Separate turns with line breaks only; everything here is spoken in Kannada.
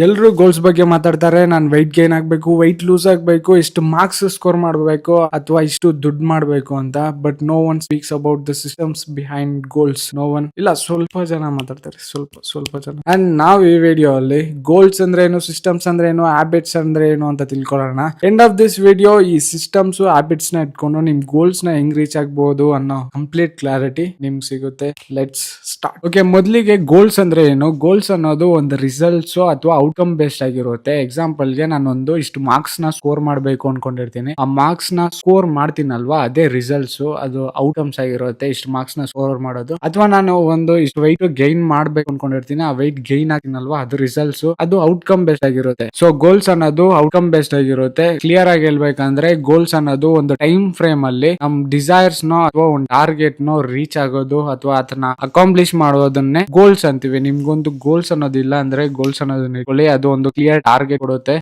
ಎಲ್ರು ಗೋಲ್ಸ್ ಬಗ್ಗೆ ಮಾತಾಡ್ತಾರೆ. ನಾನು ವೈಟ್ ಗೇನ್ ಆಗ್ಬೇಕು, ವೈಟ್ ಲೂಸ್ ಆಗ್ಬೇಕು, ಇಷ್ಟು ಮಾರ್ಕ್ಸ್ ಸ್ಕೋರ್ ಮಾಡಬೇಕು ಅಥವಾ ಇಷ್ಟು ದುಡ್ಡು ಮಾಡಬೇಕು ಅಂತ. But no one speaks about the systems behind goals. No one ಇಲ್ಲ, ಸ್ವಲ್ಪ ಜನ ಮಾತಾಡ್ತಾರೆ, ಸ್ವಲ್ಪ ಜನ. ಅಂಡ್ ನಾವು ಈ ವಿಡಿಯೋ ಅಲ್ಲಿ ಗೋಲ್ಸ್ ಅಂದ್ರೆ ಏನು, ಸಿಸ್ಟಮ್ಸ್ ಅಂದ್ರೆ ಏನು, ಹ್ಯಾಬಿಟ್ಸ್ ಅಂದ್ರೆ ಏನು ಅಂತ ತಿಳ್ಕೊಳ್ಳೋಣ. ಎಂಡ್ ಆಫ್ ದಿಸ್ ವಿಡಿಯೋ ಈ ಸಿಸ್ಟಮ್ಸ್ ಹ್ಯಾಬಿಟ್ಸ್ ನ ಇಟ್ಕೊಂಡು ನಿಮ್ ಗೋಲ್ಸ್ ನ ಹೆಂಗ್ ರೀಚ್ ಆಗ್ಬಹುದು ಅನ್ನೋ ಕಂಪ್ಲೀಟ್ ಕ್ಲಾರಿಟಿ ನಿಮ್ಗೆ ಸಿಗುತ್ತೆ. Let's start. ಓಕೆ, ಮೊದಲಿಗೆ ಗೋಲ್ಸ್ ಅಂದ್ರೆ ಏನು? ಗೋಲ್ಸ್ ಅನ್ನೋದು ಒಂದು ರಿಸಲ್ಟ್ಸ್ ಅಥವಾ ಔಟ್ಕಮ್ ಬೇಸ್ಡ್ ಆಗಿರುತ್ತೆ. ಎಕ್ಸಾಂಪಲ್ ಗೆ ನಾನೊಂದು ಇಷ್ಟು ಮಾರ್ಕ್ಸ್ ನ ಸ್ಕೋರ್ ಮಾಡಬೇಕು ಅನ್ಕೊಂಡಿರ್ತೀನಿ. ಆ ಮಾರ್ಕ್ಸ್ ನ ಸ್ಕೋರ್ ಮಾಡ್ತೀನಲ್ವಾ, ಅದೇ ರಿಸಲ್ಟ್ಸ್, ಅದು ಔಟ್ಕಮ್ಸ್ ಆಗಿರುತ್ತೆ. ಇಷ್ಟು ಮಾರ್ಕ್ಸ್ ನ ಸ್ಕೋರ್ ಮಾಡೋದು. ಅಥವಾ ನಾನು ಒಂದು ಇಷ್ಟು ವೈಟ್ ಗೈನ್ ಮಾಡ್ಬೇಕು ಅನ್ಕೊಂಡಿರ್ತೀನಿ, ಆ ವೈಟ್ ಗೈನ್ ಆಗಿನಲ್ವಾ, ಅದು ರಿಸಲ್ಟ್ಸ್, ಅದು ಔಟ್ಕಮ್ ಬೇಸ್ಡ್ ಆಗಿರುತ್ತೆ. ಸೊ ಗೋಲ್ಸ್ ಅನ್ನೋದು ಔಟ್ಕಮ್ ಬೇಸ್ಡ್ ಆಗಿರುತ್ತೆ. ಕ್ಲಿಯರ್ ಆಗಿ ಹೇಳ್ಬೇಕಂದ್ರೆ ಗೋಲ್ಸ್ ಅನ್ನೋದು ಒಂದು ಟೈಮ್ ಫ್ರೇಮ್ ಅಲ್ಲಿ ನಮ್ ಡಿಸೈರ್ಸ್ ನೋ ಅಥವಾ ಒಂದು ಟಾರ್ಗೆಟ್ ನೋ ರೀಚ್ ಆಗೋದು ಅಥವಾ ಅದನ್ನ ಅಕಾಂಪ್ಲಿಷ್ ಮಾಡೋದನ್ನೇ ಗೋಲ್ಸ್ ಅಂತೀವಿ. ನಿಮ್ಗೊಂದು ಗೋಲ್ಸ್ ಅನ್ನೋದಿಲ್ಲ ಅಂದ್ರೆ ಗೋಲ್ಸ್ ಅನ್ನೋದನ್ನ ಇಟ್ಕೊಳ್ಳಿ, ಅದು ಒಂದು ಕ್ಲಿಯರ್ ಟಾರ್ಗೆಟ್ ಕೊಡುತ್ತೆ.